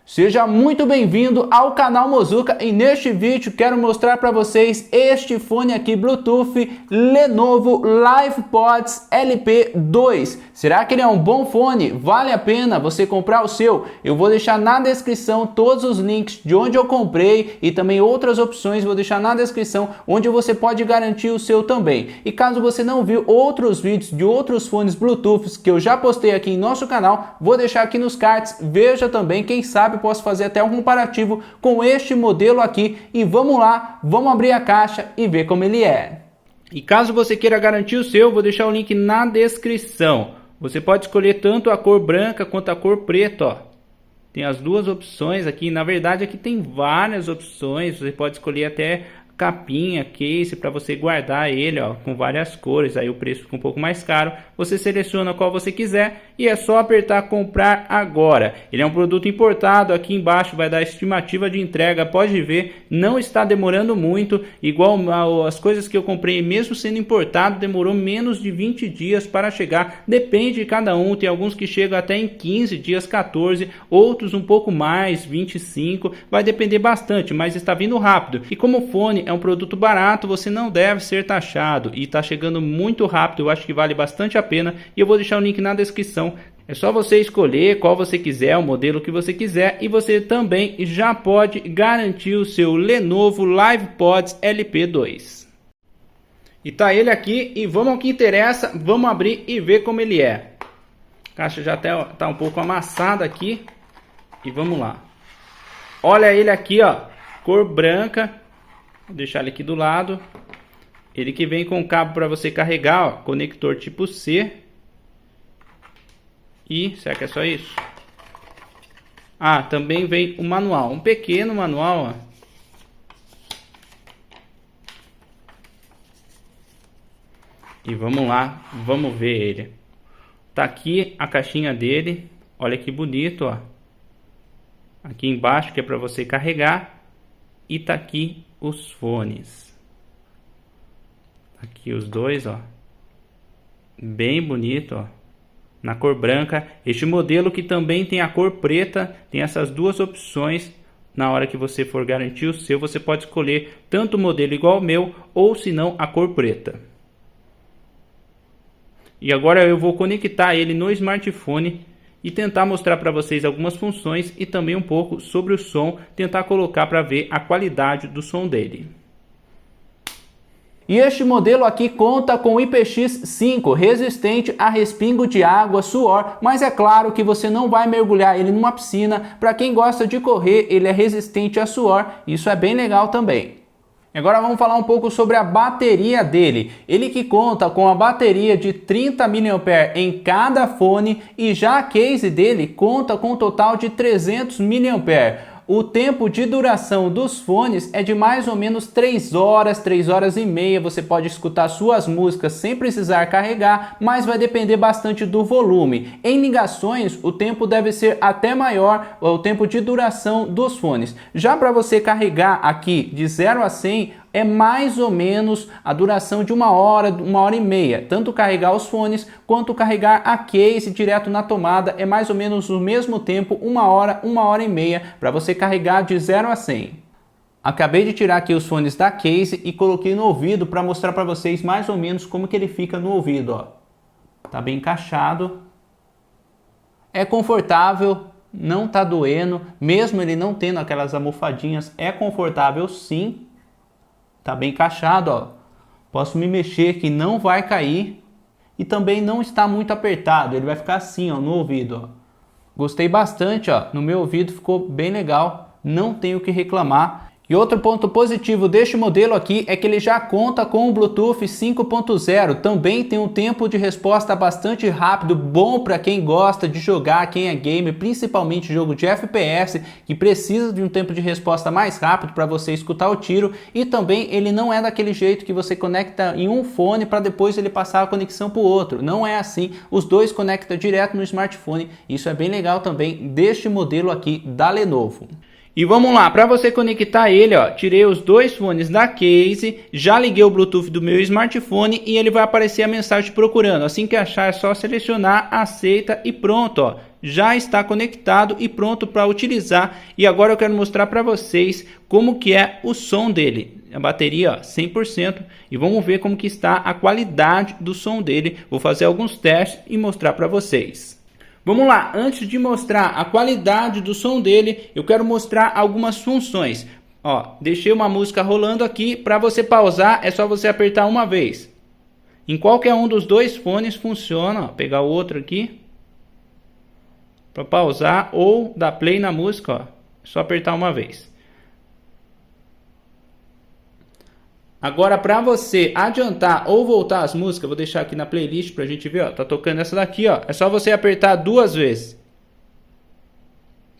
Seja muito bem-vindo ao canal Mozuka e neste vídeo quero mostrar para vocês este fone aqui Bluetooth Lenovo LivePods LP2. Será que ele é um bom fone? Vale a pena você comprar o seu? Eu vou deixar na descrição todos os links de onde eu comprei e também outras opções vou deixar na descrição onde você pode garantir o seu também. E caso você não viu outros vídeos de outros fones Bluetooth que eu já postei aqui em nosso canal, vou deixar aqui nos cards, veja também, quem sabe posso fazer até um comparativo com este modelo aqui e vamos lá, vamos abrir a caixa e ver como ele é. E caso você queira garantir o seu, vou deixar o link na descrição. Você pode escolher tanto a cor branca quanto a cor preta, ó. Tem as duas opções aqui, na verdade aqui tem várias opções, você pode escolher até capinha, case para você guardar ele, ó, com várias cores. Aí o preço fica um pouco mais caro. Você seleciona qual você quiser e é só apertar comprar agora. Ele é um produto importado, aqui embaixo vai dar a estimativa de entrega, pode ver, não está demorando muito, igual as coisas que eu comprei, mesmo sendo importado, demorou menos de 20 dias para chegar, depende de cada um, tem alguns que chegam até em 15 dias, 14, outros um pouco mais, 25, vai depender bastante, mas está vindo rápido. E como o fone é um produto barato, você não deve ser taxado e está chegando muito rápido, eu acho que vale bastante a pena e eu vou deixar o link na descrição. É só você escolher qual você quiser, o modelo que você quiser e você também já pode garantir o seu Lenovo LivePods LP2. E tá ele aqui e vamos ao que interessa, vamos abrir e ver como ele é. A caixa já tá um pouco amassada aqui e vamos lá. Olha ele aqui, ó, cor branca. Vou deixar ele aqui do lado. Ele que vem com cabo para você carregar, ó, conector tipo C. E será que é só isso? Ah, também vem o manual, um pequeno manual, ó. E vamos lá, vamos ver ele. Tá aqui a caixinha dele. Olha que bonito, ó. Aqui embaixo que é para você carregar. E tá aqui os fones. Aqui os dois, ó. Bem bonito, ó. Na cor branca. Este modelo que também tem a cor preta. Tem essas duas opções. Na hora que você for garantir o seu, você pode escolher tanto o modelo igual ao meu, ou se não a cor preta. E agora eu vou conectar ele no smartphone e tentar mostrar para vocês algumas funções e também um pouco sobre o som, tentar colocar para ver a qualidade do som dele. E este modelo aqui conta com IPX5, resistente a respingo de água, suor, mas é claro que você não vai mergulhar ele numa piscina. Para quem gosta de correr, ele é resistente a suor, isso é bem legal também. Agora vamos falar um pouco sobre a bateria dele. Ele que conta com a bateria de 30 mAh em cada fone e já a case dele conta com um total de 300 mAh. O tempo de duração dos fones é de mais ou menos 3 horas, 3 horas e meia. Você pode escutar suas músicas sem precisar carregar, mas vai depender bastante do volume. Em ligações, o tempo deve ser até maior, o tempo de duração dos fones. Já para você carregar aqui de 0 a 100, é mais ou menos a duração de 1 hora e meia. Tanto carregar os fones quanto carregar a case direto na tomada é mais ou menos o mesmo tempo, 1 hora e meia para você carregar de 0 a 100. Acabei de tirar aqui os fones da case e coloquei no ouvido para mostrar para vocês mais ou menos como que ele fica no ouvido, ó. Tá bem encaixado. É confortável, não tá doendo, mesmo ele não tendo aquelas almofadinhas, é confortável sim. Tá bem encaixado, ó. Posso me mexer que não vai cair e também não está muito apertado. Ele vai ficar assim, ó, no ouvido, ó. Gostei bastante, ó. No meu ouvido ficou bem legal. Não tenho o que reclamar. E outro ponto positivo deste modelo aqui é que ele já conta com o Bluetooth 5.0. Também tem um tempo de resposta bastante rápido, bom para quem gosta de jogar, quem é gamer, principalmente jogo de FPS, que precisa de um tempo de resposta mais rápido para você escutar o tiro. E também ele não é daquele jeito que você conecta em um fone para depois ele passar a conexão para o outro. Não é assim, os dois conectam direto no smartphone. Isso é bem legal também deste modelo aqui da Lenovo. E vamos lá, para você conectar ele, ó, tirei os dois fones da case, já liguei o Bluetooth do meu smartphone e ele vai aparecer a mensagem procurando. Assim que achar é só selecionar, aceita e pronto, ó. já está conectado e pronto para utilizar. E agora eu quero mostrar para vocês como que é o som dele. A bateria, ó, 100%, e vamos ver como que está a qualidade do som dele. Vou fazer alguns testes e mostrar para vocês. Vamos lá, antes de mostrar a qualidade do som dele, eu quero mostrar algumas funções. Ó, deixei uma música rolando aqui, para você pausar é só você apertar uma vez. Em qualquer um dos dois fones funciona, ó, pegar o outro aqui para pausar ou dar play na música, ó, é só apertar uma vez. Agora, para você adiantar ou voltar as músicas, vou deixar aqui na playlist para a gente ver, ó, tá tocando essa daqui, ó, é só você apertar duas vezes.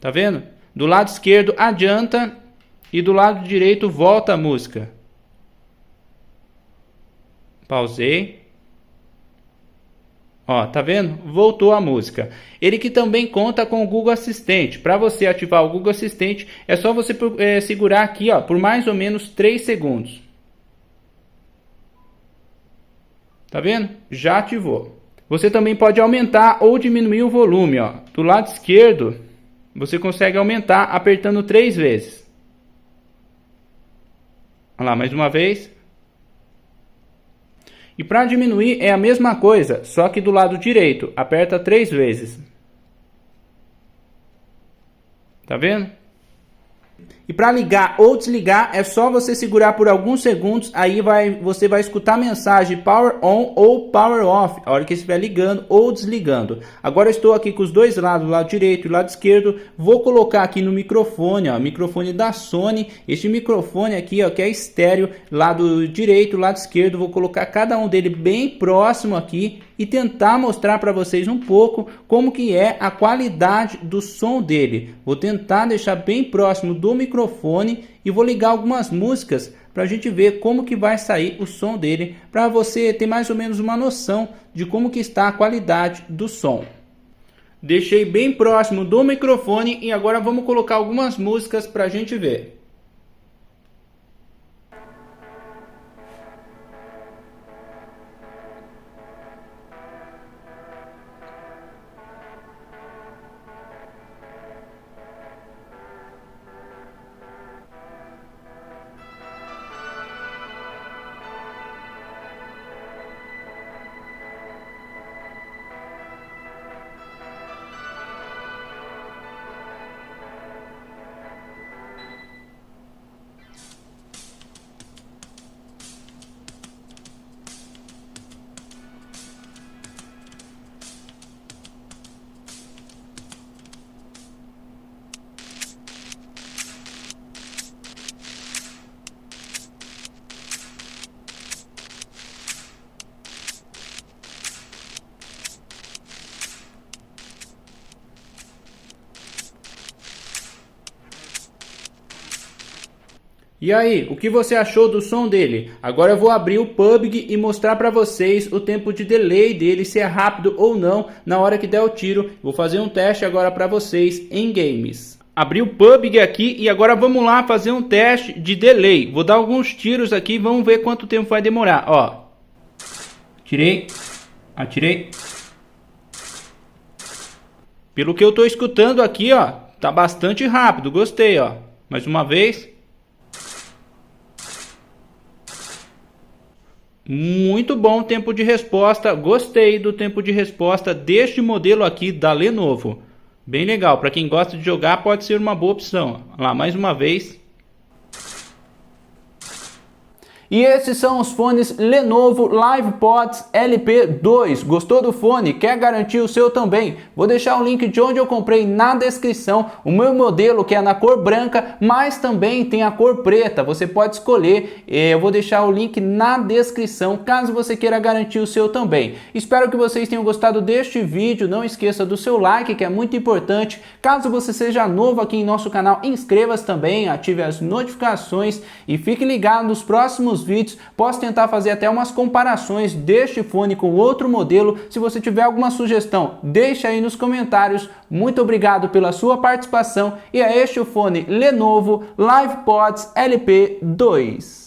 Tá vendo? Do lado esquerdo adianta e do lado direito volta a música. Pausei. Ó, tá vendo? Voltou a música. Ele que também conta com o Google Assistente. Para você ativar o Google Assistente, é só você segurar aqui, ó, por mais ou menos 3 segundos. Tá vendo? Já ativou. Você também pode aumentar ou diminuir o volume, ó. Do lado esquerdo, você consegue aumentar apertando 3 vezes. Olha lá, mais uma vez. E para diminuir é a mesma coisa, só que do lado direito, aperta 3 vezes. Tá vendo? E para ligar ou desligar é só você segurar por alguns segundos, aí você vai escutar a mensagem Power On ou Power Off, a hora que estiver ligando ou desligando. Agora eu estou aqui com os dois lados, o lado direito e o lado esquerdo, vou colocar aqui no microfone, ó, microfone da Sony, este microfone aqui, ó, que é estéreo, lado direito, lado esquerdo, vou colocar cada um dele bem próximo aqui e tentar mostrar para vocês um pouco como que é a qualidade do som dele. Vou tentar deixar bem próximo do microfone e vou ligar algumas músicas para a gente ver como que vai sair o som dele, para você ter mais ou menos uma noção de como que está a qualidade do som. Deixei bem próximo do microfone e agora vamos colocar algumas músicas para a gente ver. E aí, o que você achou do som dele? Agora eu vou abrir o PUBG e mostrar para vocês o tempo de delay dele, se é rápido ou não na hora que der o tiro. Vou fazer um teste agora para vocês em games. Abri o PUBG aqui e agora vamos lá fazer um teste de delay. Vou dar alguns tiros aqui, vamos ver quanto tempo vai demorar. Ó, tirei, atirei. Pelo que eu tô escutando aqui, ó, tá bastante rápido, gostei, ó. Mais uma vez. Muito bom tempo de resposta, gostei do tempo de resposta deste modelo aqui da Lenovo. Bem legal, para quem gosta de jogar pode ser uma boa opção. Olha lá, mais uma vez. E esses são os fones Lenovo LivePods LP2. Gostou do fone? Quer garantir o seu também? Vou deixar o link de onde eu comprei na descrição. O meu modelo que é na cor branca, mas também tem a cor preta. Você pode escolher. Eu vou deixar o link na descrição, caso você queira garantir o seu também. Espero que vocês tenham gostado deste vídeo. Não esqueça do seu like, que é muito importante. Caso você seja novo aqui em nosso canal, inscreva-se também, ative as notificações e fique ligado nos próximos vídeos. Posso tentar fazer até umas comparações deste fone com outro modelo. Se você tiver alguma sugestão, deixa aí nos comentários. Muito obrigado pela sua participação e é este o fone Lenovo LivePods LP2.